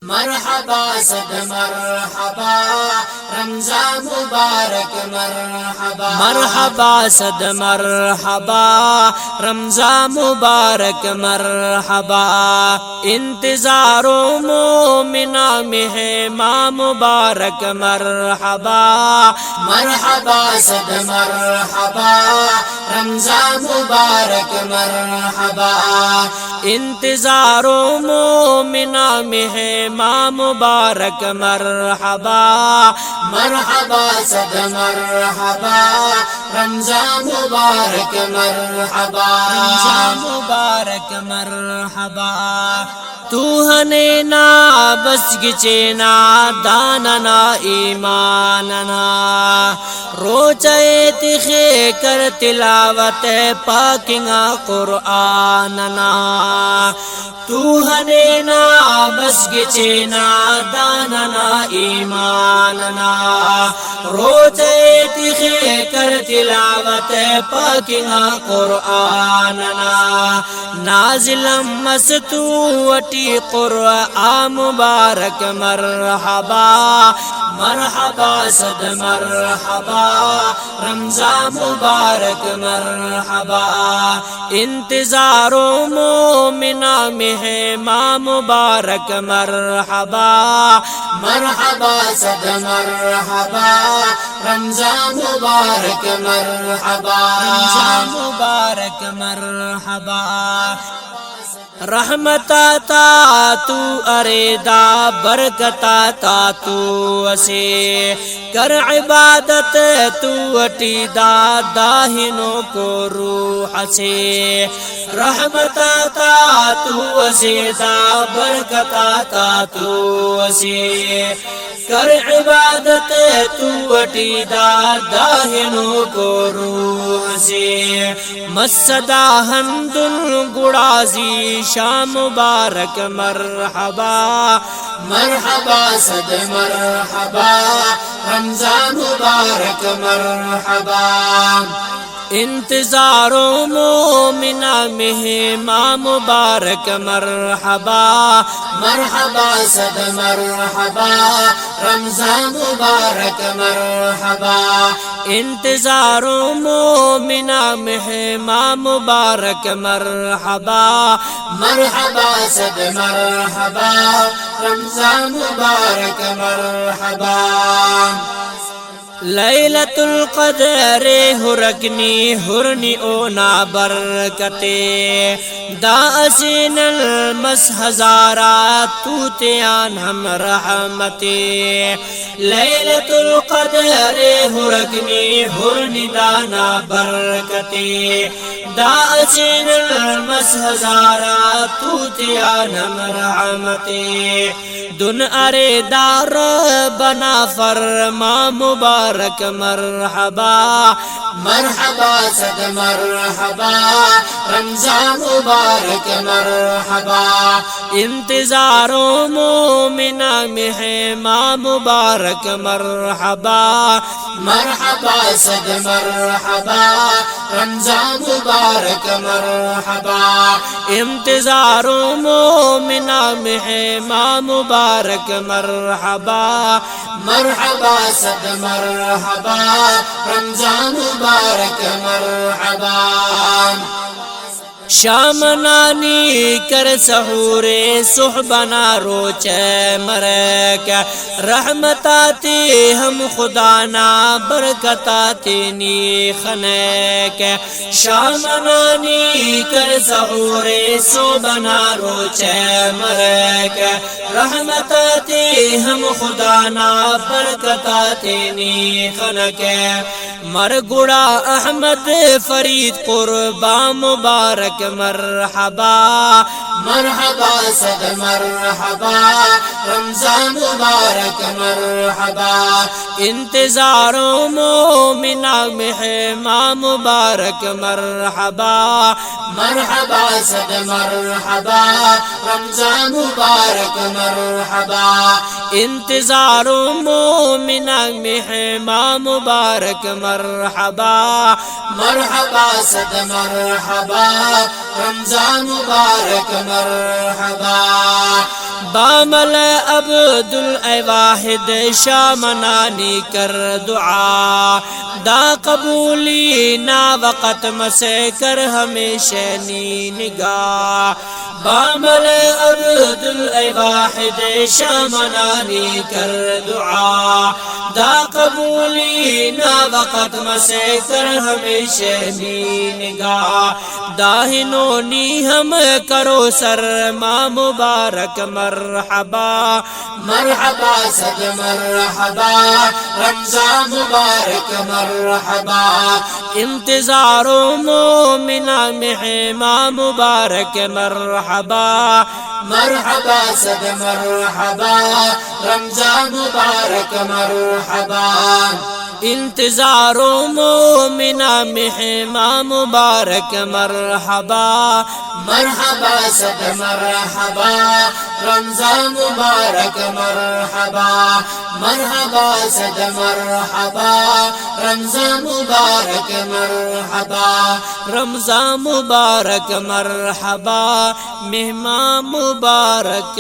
مرحبا صد مرحبا رمضان مبارک مرحبا مرحبا صد مرحبا رمضان مبارک مرحبا انتظار مومنا میں ہے ماہ مبارک مرحبا مرحبا صد مرحبا رمضان مبارک مرحبا انتظار مومنا میں ہے ماہ مبارک مرحبا مرحبا صد مرحبا رمضان مبارک مرحبا رمضان مبارک مرحبا تو ہنینا بس گچینا داننا ایماننا روچے تخے کر تلاوت پاکنگا قرآننا تو ہنینا بس گچینا داننا ایماننا روچے تخے کر تلاوت پاکنگا قرآننا نازلم مستوٹی قرآن مبارک مرحبا مرحبا صد مرحبا رمضان مبارک مرحبا انتظار مومنا میں ہے ماہ مبارک مرحبا مرحبا صد مرحبا رمضان مبارک مرحبا رمضان مبارک مرحبا رحمتا تا تو اریدا برکتا تا تو اسے کر عبادت تو اٹی دا داہنوں کو روح سے رحمتا تا تو اسے دا برکتا تا تو اسے کر عبادت تو اٹی دا داہنوں کو روح سے مسدا ہندن گڑازی شام مبارک مرحبا مرحبا صد مرحبا رمضان مبارک مرحبا انتظار مومنا میں ہے ماہ مبارک مرحبا مرحبا صد مرحبا رمضان مبارک مرحبا انتظار مومنا میں ہے ماہ مبارک مرحبا مرحبا صد مرحبا رمضان مبارک مرحبا لیلۃ القدر ہرکنی ہرنی اونا برکتے دا اسین المس ہزارہ توتیان ہم رحمتے لیلۃ القدر ہرکنی ہرنی دانا برکتے دا اسین المس ہزارہ توتیان ہم رحمتے دن ارے دار بنا فرما مبارک مرحبا مرحبا صد مرحبا رمضان مبارک مرحبا انتظار مومنا میں ہے ماہ مبارک مرحبا مرحبا صد مرحبا رمضان مبارک مرحبا انتظار مومنا میں ہے ماہ مبارک مرحبا مرحبا صد مرحبا رمضان مبارک مرحبا شام نانی کر سحور صحبنا روچ مرک رحمتاتی ہم خدا نا برکتاتی نی خنک شام نانی کر سحور صحبنا روچ مرک رحمتاتی ہم خدا نا برکتاتی نی خنک مرگڑا احمد فرید قربان مبارک مرحبا مرحبا صد مرحبا رمضان مبارک مرحبا انتظار مومنا میں ہے ماہ مبارک مرحبا مرحبا صد مرحبا رمضان مبارک مرحبا انتظار مومنہ مہمہ مبارک مرحبا مرحبا صد مرحبا رمضان مبارک مرحبا بامل عبد الواحد شاہ منانی کر دعا دا قبولی نا وقت مسے کر ہمیشہ نی نگاہ بامل عبد الواحد شاہ منانی کر دعا دا قبولی نا وقت مسے کر ہمیشہ نی نگاہ داہنونی ہم کرو سر ماں مبارک مرحبا مرحبا صد مرحبا رمضان مبارک مرحبا انتظار مومنہ مہمہ مبارک مرحبا مرحبا صد مرحبا رمضان مبارک مرحبا انتظار مومنہ مہمہ مبارک مرحبا مرحبا صد مرحبا رمضان مبارک مرحبا مرحبا صد مرحبا رمضان مبارک مرحبا رمضان مبارک مرحبا مہمہ مبارک